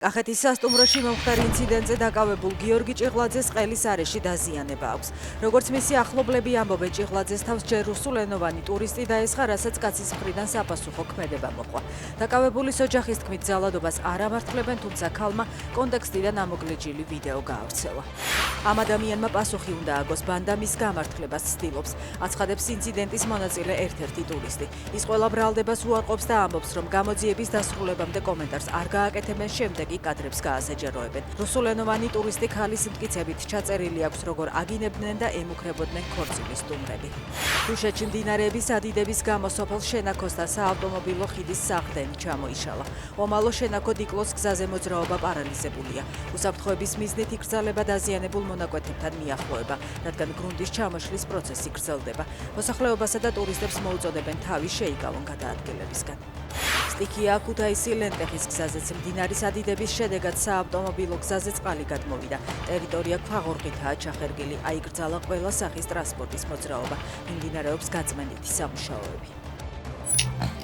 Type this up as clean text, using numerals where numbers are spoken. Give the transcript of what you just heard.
კახეთის სასტუმროში მომხდარ ინციდენტზე დაკავებულ გიორგი ჭიღლაძეს ყელის არეში დაზიანება აქვს. როგორც მისი ახლობლები ამბობენ, ჭიღლაძეს თავს ჯერ რუსულენოვანი ტურისტი დაესხა, რასაც კაცის მხრიდან საპასუხო ქმედება მოყვა. დაკავებულის ოჯახის თქმით, ძალადობას არ ამართლებენ, თუმცა ქალმა კონტექსტიდან ამოგლეჯილი ვიდეო გაავრცელა. ამ ადამიანმა პასუხი უნდა აგოს, ბანდა მის გამართლებას ცდილობს. აცხადებს ინციდენტის მონაწილე ერთ-ერთი ტურისტი. ის ყველა ბრალდებას უარყოფს და ამბობს, რომ გამოძიების დასრულებამდე კომენტარს არ გააკეთებენ, შემდეგ კადრებს გაასაჯაროებენ. რუსულენოვანი ტურისტი ქალის მტკიცებით ჩაწერილი აქვს, როგორ აგინებდნენ და ემუქრებოდნენ ქორწილის სტუმრები. რუსეთში მდინარეების ადიდების გამო სოფელ შენაქოს და საავტომობილო ხიდის სახლდენი ჩამოიშალა. ომალო შენაქო დიკლოს გზაზე მოძრაობა პარალიზებულია. უსაფრთხოების მიზნით იკრძალება დაზიანებულ მონაკვეთებთან მიახლოება, რადგან გრუნტის ჩამოშლის პროცესი გრძელდება. მოსახლეობასა და ტურისტებს მოუწოდებენ თავი შეიკავონ გადაადგილებისგან. სტიქია ქუთაისი ლენტეხის გზაზეც მდინარის ადიდების შედეგად საავტომობილო გზაზე წყალი გადმოვიდა. ტერიტორია ქვაღორღითაა ჩახერგილი, აიკრძალა ყველა სახის ტრანსპორტის მოძრაობა. მიმდინარეობს გაწმენდითი სამუშაოები.